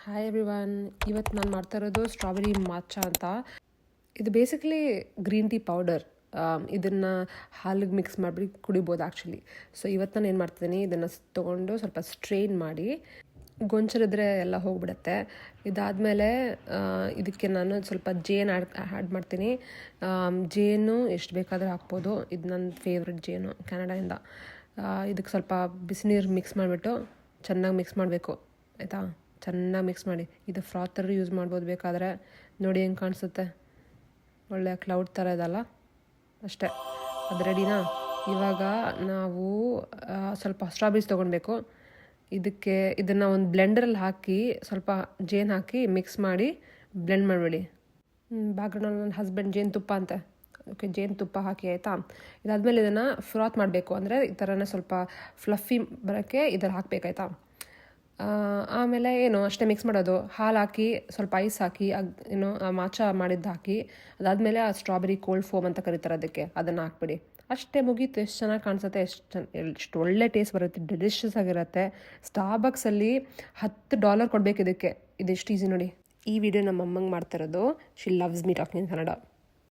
Hi everyone. ಇವತ್ತು ನಾನು ಮಾಡ್ತಾ ಇರೋದು ಸ್ಟ್ರಾಬೆರಿ ಮಾಚಾ ಅಂತ. ಇದು ಬೇಸಿಕಲಿ ಗ್ರೀನ್ ಟೀ ಪೌಡರ್. ಇದನ್ನು ಹಾಲಿಗೆ ಮಿಕ್ಸ್ ಮಾಡಿಬಿಟ್ಟು ಕುಡಿಬೋದು ಆ್ಯಕ್ಚುಲಿ. ಸೊ ಇವತ್ತು ನಾನು ಏನು ಮಾಡ್ತೀನಿ, ಇದನ್ನು ತೊಗೊಂಡು ಸ್ವಲ್ಪ ಸ್ಟ್ರೈನ್ ಮಾಡಿ ಗೊಂಚಲಿದ್ರೆ ಎಲ್ಲ ಹೋಗ್ಬಿಡುತ್ತೆ. ಇದಾದಮೇಲೆ ಇದಕ್ಕೆ ನಾನು ಸ್ವಲ್ಪ ಜೇನು ಆ್ಯಡ್ ಮಾಡ್ತೀನಿ. ಜೇನು ಎಷ್ಟು ಬೇಕಾದರೆ ಹಾಕ್ಬೋದು. ಇದು ನನ್ನ ಫೇವ್ರೆಟ್ ಜೇನು ಕೆನಡಾಯಿಂದ. ಇದಕ್ಕೆ ಸ್ವಲ್ಪ ಬಿಸಿನೀರು ಮಿಕ್ಸ್ ಮಾಡಿಬಿಟ್ಟು ಚೆನ್ನಾಗಿ ಮಿಕ್ಸ್ ಮಾಡಬೇಕು, ಆಯಿತಾ. ಚೆನ್ನಾಗಿ ಮಿಕ್ಸ್ ಮಾಡಿ. ಇದು ಫ್ರಾತರ್ ಯೂಸ್ ಮಾಡ್ಬೋದು ಬೇಕಾದರೆ. ನೋಡಿ ಹೆಂಗೆ ಕಾಣಿಸುತ್ತೆ, ಒಳ್ಳೆ ಕ್ಲೌಡ್ ಥರ ಇದಲ್ಲ, ಅಷ್ಟೇ. ಅದು ರೆಡಿನಾ? ಇವಾಗ ನಾವು ಸ್ವಲ್ಪ ಸ್ಟ್ರಾಬೆರೀಸ್ ತೊಗೊಳ್ಬೇಕು. ಇದನ್ನು ಒಂದು ಬ್ಲೆಂಡರಲ್ಲಿ ಹಾಕಿ ಸ್ವಲ್ಪ ಜೇನು ಹಾಕಿ ಮಿಕ್ಸ್ ಮಾಡಿ ಬ್ಲೆಂಡ್ ಮಾಡಿಬಿಡಿ. ಬ್ಯಾಕ್ಗ್ರೌಂಡಲ್ಲಿ ನನ್ನ ಹಸ್ಬೆಂಡ್ ಜೇನುತುಪ್ಪ ಅಂತೆ. ಓಕೆ, ಜೇನುತುಪ್ಪ ಹಾಕಿ, ಆಯಿತಾ. ಇದಾದಮೇಲೆ ಇದನ್ನು ಫ್ರಾತ್ ಮಾಡಬೇಕು. ಅಂದರೆ ಈ ಥರನೇ ಸ್ವಲ್ಪ ಫ್ಲಫಿ ಬರೋಕ್ಕೆ ಇದನ್ನು ಹಾಕಬೇಕಾಯ್ತಾ. ಆಮೇಲೆ ಅಷ್ಟೇ ಮಿಕ್ಸ್ ಮಾಡೋದು. ಹಾಲು ಹಾಕಿ ಸ್ವಲ್ಪ ಐಸ್ ಹಾಕಿ ಮಾಚಾ ಮಾಡಿದ್ದು ಹಾಕಿ, ಅದಾದಮೇಲೆ ಆ ಸ್ಟ್ರಾಬೆರಿ ಕೋಲ್ಡ್ ಫೋಮ್ ಅಂತ ಕರೀತಾರೆ ಅದಕ್ಕೆ, ಅದನ್ನು ಹಾಕ್ಬಿಡಿ. ಅಷ್ಟೇ, ಮುಗೀತು. ಎಷ್ಟು ಚೆನ್ನಾಗಿ ಕಾಣಿಸುತ್ತೆ, ಎಷ್ಟು ಒಳ್ಳೆ ಟೇಸ್ಟ್ ಬರುತ್ತೆ, ಡೆಲಿಷಿಯಸ್ ಆಗಿರುತ್ತೆ. ಸ್ಟಾರ್ಬಕ್ಸಲ್ಲಿ $10 ಕೊಡಬೇಕು ಇದಕ್ಕೆ. ಇದೆಷ್ಟು ಈಸಿ ನೋಡಿ. ಈ ವಿಡಿಯೋ ನಮ್ಮ ಅಮ್ಮಂಗೆ ಮಾಡ್ತಿರೋದು. She loves me talking in Kannada.